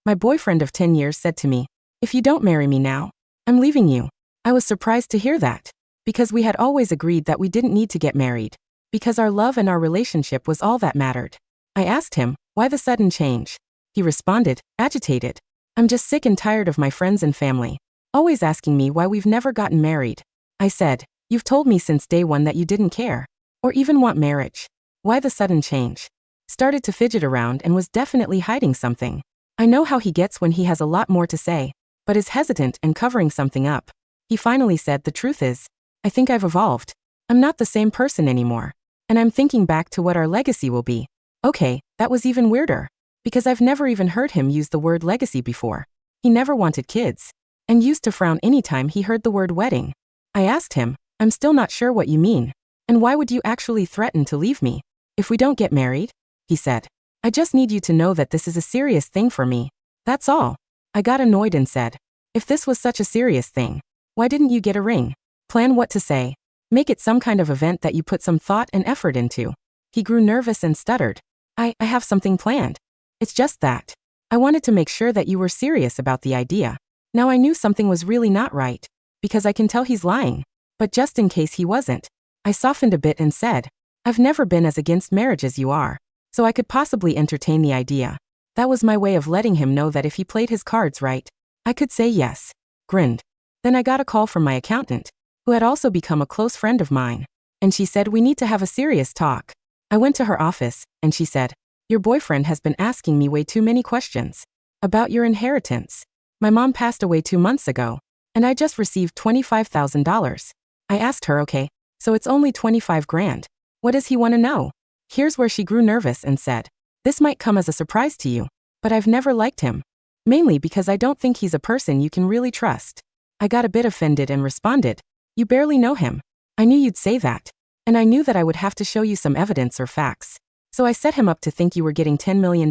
My boyfriend of 10 years said to me, "If you don't marry me now, I'm leaving you." I was surprised to hear that, because we had always agreed that we didn't need to get married, because our love and our relationship was all that mattered. I asked him, why the sudden change? He responded, agitated. "I'm just sick and tired of my friends and family always asking me why we've never gotten married." I said, "You've told me since day one that you didn't care, or even want marriage. Why the sudden change?" Started to fidget around and was definitely hiding something. I know how he gets when he has a lot more to say, but is hesitant and covering something up. He finally said, "The truth is, I think I've evolved. I'm not the same person anymore. And I'm thinking back to what our legacy will be." Okay, that was even weirder, because I've never even heard him use the word legacy before. He never wanted kids, and used to frown anytime he heard the word wedding. I asked him, "I'm still not sure what you mean. And why would you actually threaten to leave me if we don't get married?" He said, "I just need you to know that this is a serious thing for me. That's all." I got annoyed and said, "If this was such a serious thing, why didn't you get a ring? Plan what to say. Make it some kind of event that you put some thought and effort into." He grew nervous and stuttered. I have something planned. It's just that I wanted to make sure that you were serious about the idea." Now I knew something was really not right, because I can tell he's lying. But just in case he wasn't, I softened a bit and said, "I've never been as against marriage as you are, so I could possibly entertain the idea." That was my way of letting him know that if he played his cards right, I could say yes. Grinned. Then I got a call from my accountant, who had also become a close friend of mine, and she said, "We need to have a serious talk." I went to her office, and she said, "Your boyfriend has been asking me way too many questions about your inheritance. My mom passed away 2 months ago, and I just received $25,000. I asked her, "Okay, so it's only 25 grand. What does he want to know?" Here's where she grew nervous and said, "This might come as a surprise to you, but I've never liked him. Mainly because I don't think he's a person you can really trust." I got a bit offended and responded, "You barely know him. I knew you'd say that. And I knew that I would have to show you some evidence or facts. So I set him up to think you were getting $10 million.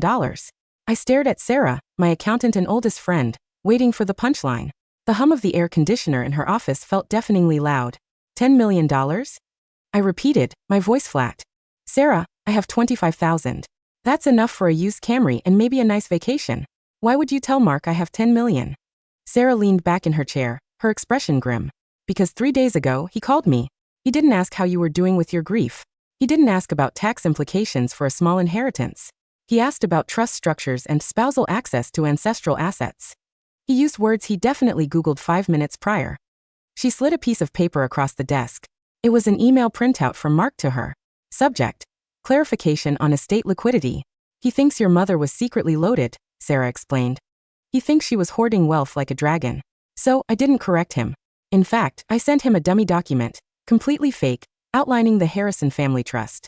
I stared at Sarah, my accountant and oldest friend, waiting for the punchline. The hum of the air conditioner in her office felt deafeningly loud. $10 million? I repeated, my voice flat. "Sarah, I have 25,000. That's enough for a used Camry and maybe a nice vacation. Why would you tell Mark I have 10 million? Sarah leaned back in her chair, her expression grim. "Because 3 days ago, he called me. He didn't ask how you were doing with your grief. He didn't ask about tax implications for a small inheritance. He asked about trust structures and spousal access to ancestral assets. He used words he definitely Googled 5 minutes prior." She slid a piece of paper across the desk. It was an email printout from Mark to her. Subject: clarification on estate liquidity. "He thinks your mother was secretly loaded," Sarah explained. "He thinks she was hoarding wealth like a dragon. So, I didn't correct him. In fact, I sent him a dummy document, completely fake, outlining the Harrison family trust.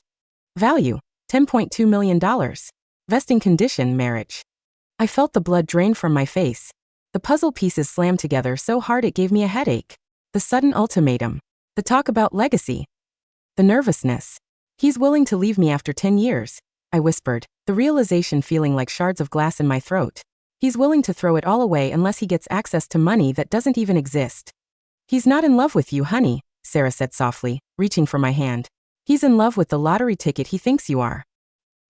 Value: $10.2 million. Vesting condition: marriage." I felt the blood drain from my face. The puzzle pieces slammed together so hard it gave me a headache. The sudden ultimatum. The talk about legacy. The nervousness. "He's willing to leave me after 10 years, I whispered, the realization feeling like shards of glass in my throat. "He's willing to throw it all away unless he gets access to money that doesn't even exist." "He's not in love with you, honey," Sarah said softly, reaching for my hand. "He's in love with the lottery ticket he thinks you are."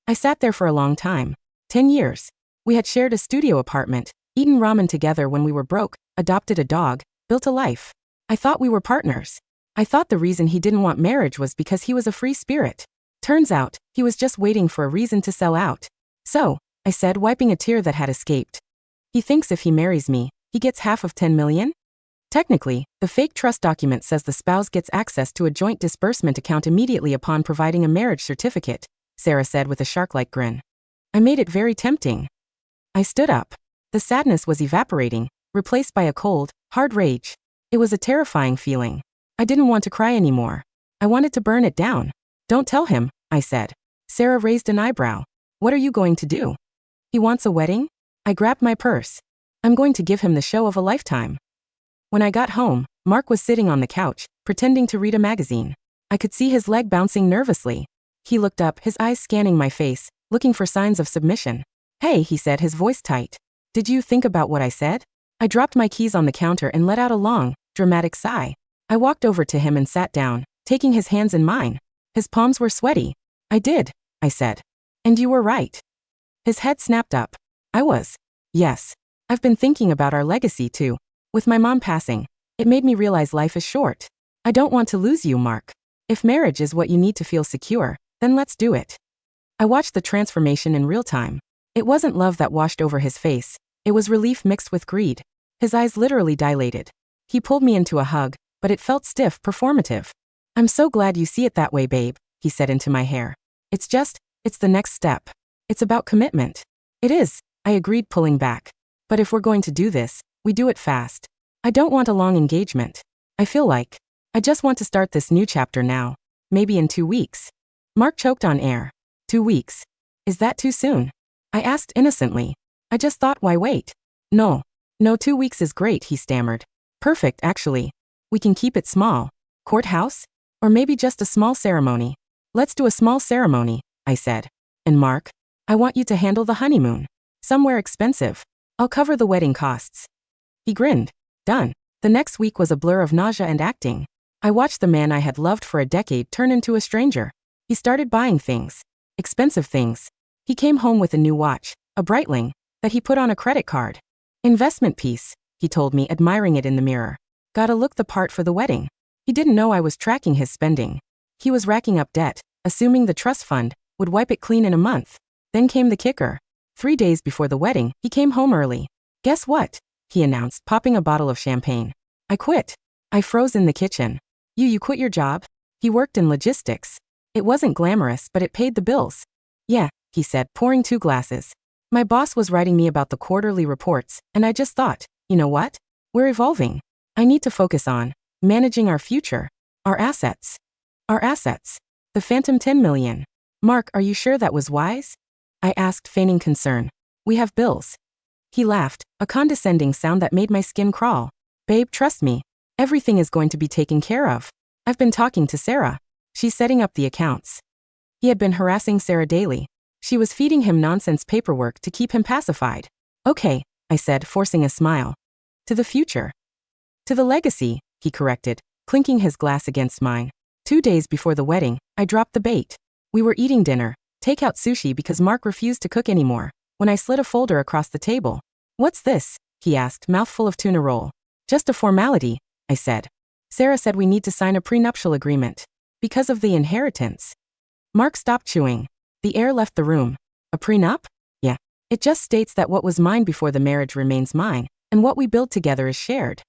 I sat there for a long time. 10 years. We had shared a studio apartment, eaten ramen together when we were broke, adopted a dog, built a life. I thought we were partners. I thought the reason he didn't want marriage was because he was a free spirit. Turns out, he was just waiting for a reason to sell out. "So," I said, wiping a tear that had escaped, "he thinks if he marries me, he gets half of 10 million? Technically, the fake trust document says the spouse gets access to a joint disbursement account immediately upon providing a marriage certificate," Sarah said with a shark-like grin. I made it very tempting. I stood up. The sadness was evaporating, replaced by a cold, hard rage. It was a terrifying feeling. I didn't want to cry anymore. I wanted to burn it down. "Don't tell him," I said. Sarah raised an eyebrow. "What are you going to do?" "He wants a wedding?" I grabbed my purse. "I'm going to give him the show of a lifetime." When I got home, Mark was sitting on the couch, pretending to read a magazine. I could see his leg bouncing nervously. He looked up, his eyes scanning my face, looking for signs of submission. "Hey," he said, his voice tight. "Did you think about what I said?" I dropped my keys on the counter and let out a long, dramatic sigh. I walked over to him and sat down, taking his hands in mine. His palms were sweaty. "I did," I said. "And you were right." His head snapped up. "I was. Yes. I've been thinking about our legacy too. With my mom passing, it made me realize life is short. I don't want to lose you, Mark. If marriage is what you need to feel secure, then let's do it. I watched the transformation in real time. It wasn't love that washed over his face. It was relief mixed with greed. His eyes literally dilated. He pulled me into a hug, but it felt stiff, performative. I'm so glad you see it that way, babe, he said into my hair. It's the next step. It's about commitment. It is, I agreed, pulling back. But if we're going to do this, we do it fast. I don't want a long engagement. I feel like I just want to start this new chapter now. Maybe in 2 weeks. Mark choked on air. 2 weeks. Is that too soon? I asked innocently. I just thought, why wait? No, 2 weeks is great, he stammered. Perfect, actually. We can keep it small. Courthouse? Or maybe just a small ceremony. Let's do a small ceremony, I said. And Mark, I want you to handle the honeymoon. Somewhere expensive. I'll cover the wedding costs. He grinned. Done. The next week was a blur of nausea and acting. I watched the man I had loved for a decade turn into a stranger. He started buying things. Expensive things. He came home with a new watch, a Breitling, that he put on a credit card. Investment piece, he told me, admiring it in the mirror. Gotta look the part for the wedding. He didn't know I was tracking his spending. He was racking up debt, assuming the trust fund would wipe it clean in a month. Then came the kicker. 3 days before the wedding, he came home early. Guess what? He announced, popping a bottle of champagne. I quit. I froze in the kitchen. You quit your job? He worked in logistics. It wasn't glamorous, but it paid the bills. Yeah, he said, pouring 2 glasses. My boss was writing me about the quarterly reports, and I just thought, you know what? We're evolving. I need to focus on managing our future. Our assets. Our assets. The phantom 10 million. Mark, are you sure that was wise? I asked, feigning concern. We have bills. He laughed, a condescending sound that made my skin crawl. Babe, trust me. Everything is going to be taken care of. I've been talking to Sarah. She's setting up the accounts. He had been harassing Sarah daily. She was feeding him nonsense paperwork to keep him pacified. Okay, I said, forcing a smile. To the future. To the legacy, he corrected, clinking his glass against mine. 2 days before the wedding, I dropped the bait. We were eating dinner, takeout sushi, because Mark refused to cook anymore, when I slid a folder across the table. What's this? He asked, mouthful of tuna roll. Just a formality, I said. Sarah said we need to sign a prenuptial agreement. Because of the inheritance. Mark stopped chewing. The air left the room. A prenup? Yeah. It just states that what was mine before the marriage remains mine, and what we build together is shared.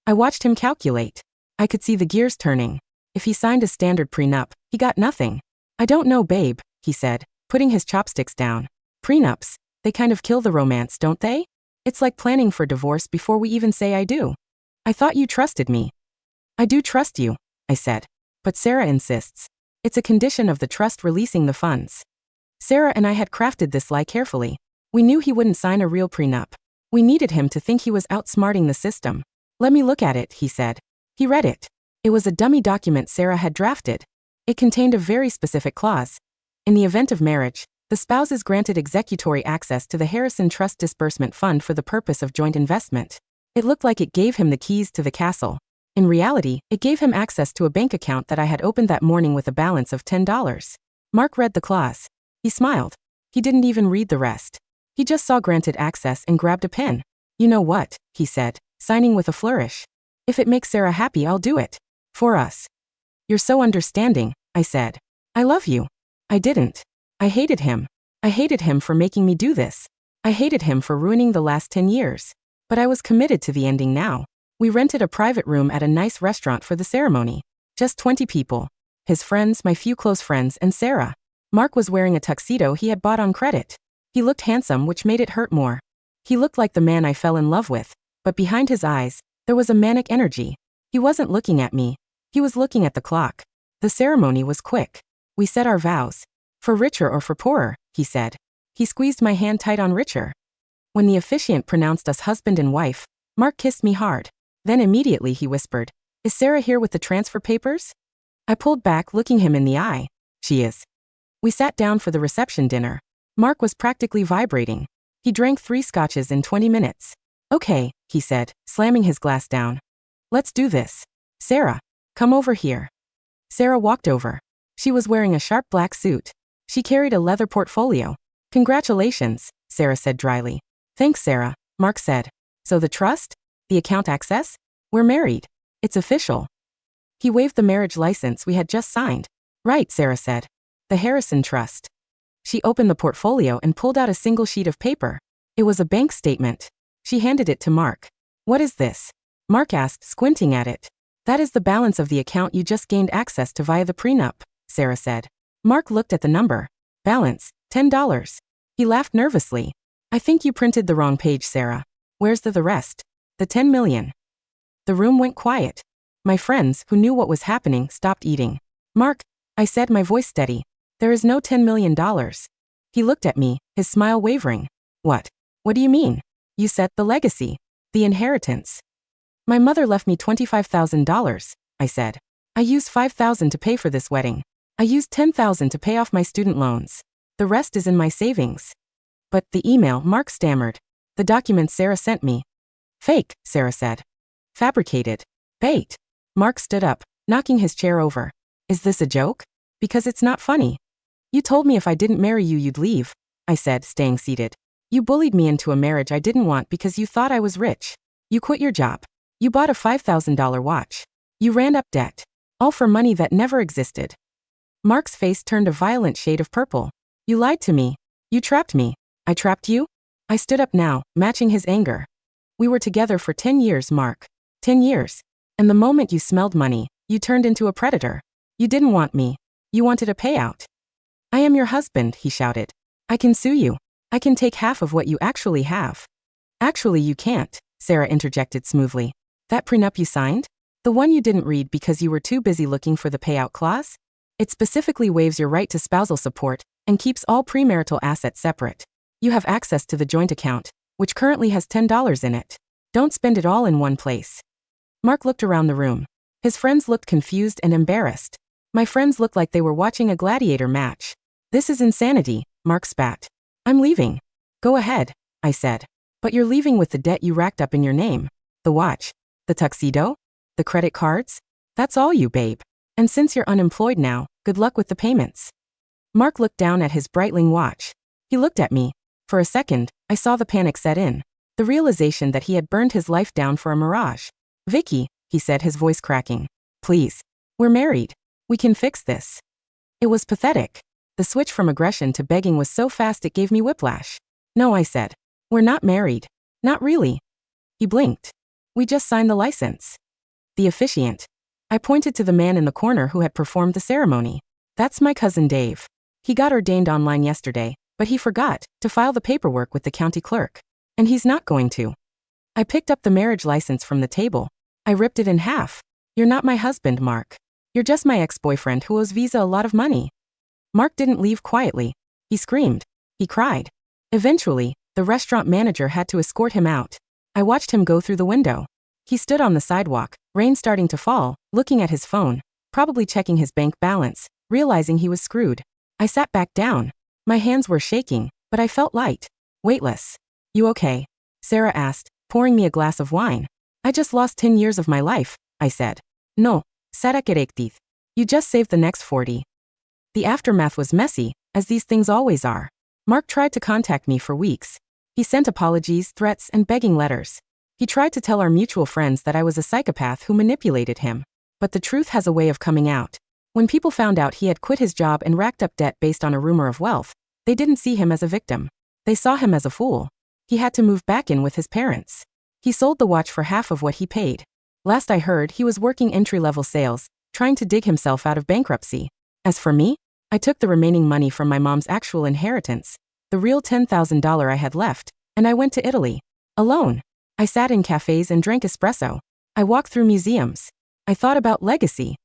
I watched him calculate. I could see the gears turning. If he signed a standard prenup, he got nothing. I don't know, babe, he said, putting his chopsticks down. Prenups, they kind of kill the romance, don't they? It's like planning for divorce before we even say I do. I thought you trusted me. I do trust you, I said. But Sarah insists. It's a condition of the trust releasing the funds. Sarah and I had crafted this lie carefully. We knew he wouldn't sign a real prenup. We needed him to think he was outsmarting the system. Let me look at it, he said. He read it. It was a dummy document Sarah had drafted. It contained a very specific clause. In the event of marriage, the spouses granted executory access to the Harrison Trust Disbursement Fund for the purpose of joint investment. It looked like it gave him the keys to the castle. In reality, it gave him access to a bank account that I had opened that morning with a balance of $10. Mark read the clause. He smiled. He didn't even read the rest. He just saw granted access and grabbed a pen. You know what, he said, signing with a flourish. If it makes Sarah happy, I'll do it. For us. You're so understanding, I said. I love you. I didn't. I hated him. I hated him for making me do this. I hated him for ruining the last 10 years. But I was committed to the ending now. We rented a private room at a nice restaurant for the ceremony. Just 20 people. His friends, my few close friends, and Sarah. Mark was wearing a tuxedo he had bought on credit. He looked handsome, which made it hurt more. He looked like the man I fell in love with, but behind his eyes, there was a manic energy. He wasn't looking at me. He was looking at the clock. The ceremony was quick. We said our vows. For richer or for poorer, he said. He squeezed my hand tight on richer. When the officiant pronounced us husband and wife, Mark kissed me hard. Then immediately he whispered, "Is Sarah here with the transfer papers?" I pulled back, looking him in the eye. She is. We sat down for the reception dinner. Mark was practically vibrating. He drank 3 scotches in 20 minutes. Okay, he said, slamming his glass down. Let's do this. Sarah, come over here. Sarah walked over. She was wearing a sharp black suit. She carried a leather portfolio. Congratulations, Sarah said dryly. Thanks, Sarah, Mark said. So the trust? The account access? We're married. It's official. He waved the marriage license we had just signed. Right, Sarah said. The Harrison Trust. She opened the portfolio and pulled out a single sheet of paper. It was a bank statement. She handed it to Mark. What is this? Mark asked, squinting at it. That is the balance of the account you just gained access to via the prenup, Sarah said. Mark looked at the number. Balance, $10. He laughed nervously. I think you printed the wrong page, Sarah. Where's the rest? The 10 million. The room went quiet. My friends, who knew what was happening, stopped eating. Mark, I said, my voice steady. There is no $10 million. He looked at me, his smile wavering. What? What do you mean? You said the legacy. The inheritance. My mother left me $25,000, I said. I used $5,000 to pay for this wedding. I used $10,000 to pay off my student loans. The rest is in my savings. But the email, Mark stammered. The documents Sarah sent me. Fake, Sarah said. Fabricated. Bait. Mark stood up, knocking his chair over. Is this a joke? Because it's not funny. You told me if I didn't marry you you'd leave, I said, staying seated. You bullied me into a marriage I didn't want because you thought I was rich. You quit your job. You bought a $5,000 watch. You ran up debt. All for money that never existed. Mark's face turned a violent shade of purple. You lied to me. You trapped me. I trapped you? I stood up now, matching his anger. We were together for 10 years, Mark. 10 years. And the moment you smelled money, you turned into a predator. You didn't want me. You wanted a payout. I am your husband, he shouted. I can sue you. I can take half of what you actually have. Actually, you can't, Sarah interjected smoothly. That prenup you signed? The one you didn't read because you were too busy looking for the payout clause? It specifically waives your right to spousal support and keeps all premarital assets separate. You have access to the joint account, which currently has $10 in it. Don't spend it all in one place. Mark looked around the room. His friends looked confused and embarrassed. My friends looked like they were watching a gladiator match. This is insanity, Mark spat. I'm leaving. Go ahead, I said. But you're leaving with the debt you racked up in your name. The watch. The tuxedo? The credit cards? That's all you, babe. And since you're unemployed now, good luck with the payments. Mark looked down at his Breitling watch. He looked at me. For a second, I saw the panic set in. The realization that he had burned his life down for a mirage. Vicky, he said, his voice cracking. Please. We're married. We can fix this. It was pathetic. The switch from aggression to begging was so fast it gave me whiplash. No, I said. We're not married. Not really. He blinked. We just signed the license. The officiant. I pointed to the man in the corner who had performed the ceremony. That's my cousin Dave. He got ordained online yesterday, but he forgot to file the paperwork with the county clerk. And he's not going to. I picked up the marriage license from the table. I ripped it in half. You're not my husband, Mark. You're just my ex-boyfriend who owes Visa a lot of money. Mark didn't leave quietly. He screamed. He cried. Eventually, the restaurant manager had to escort him out. I watched him go through the window. He stood on the sidewalk, rain starting to fall, looking at his phone, probably checking his bank balance, realizing he was screwed. I sat back down. My hands were shaking, but I felt light. Weightless. You okay? Sarah asked, pouring me a glass of wine. I just lost 10 years of my life, I said. No, agitated. You just saved the next 40. The aftermath was messy, as these things always are. Mark tried to contact me for weeks. He sent apologies, threats, and begging letters. He tried to tell our mutual friends that I was a psychopath who manipulated him. But the truth has a way of coming out. When people found out he had quit his job and racked up debt based on a rumor of wealth, they didn't see him as a victim. They saw him as a fool. He had to move back in with his parents. He sold the watch for half of what he paid. Last I heard, he was working entry-level sales, trying to dig himself out of bankruptcy. As for me, I took the remaining money from my mom's actual inheritance, the real $10,000 I had left, and I went to Italy. Alone. I sat in cafes and drank espresso. I walked through museums. I thought about legacy.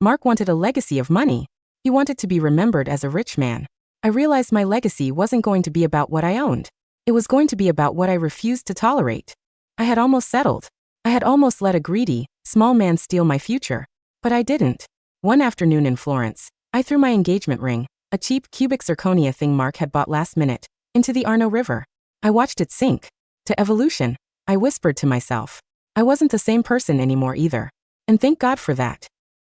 Mark wanted a legacy of money. He wanted to be remembered as a rich man. I realized my legacy wasn't going to be about what I owned. It was going to be about what I refused to tolerate. I had almost settled. I had almost let a greedy, small man steal my future. But I didn't. One afternoon in Florence, I threw my engagement ring, a cheap cubic zirconia thing Mark had bought last minute, into the Arno River. I watched it sink. To evolution, I whispered to myself. I wasn't the same person anymore either. And thank God for that.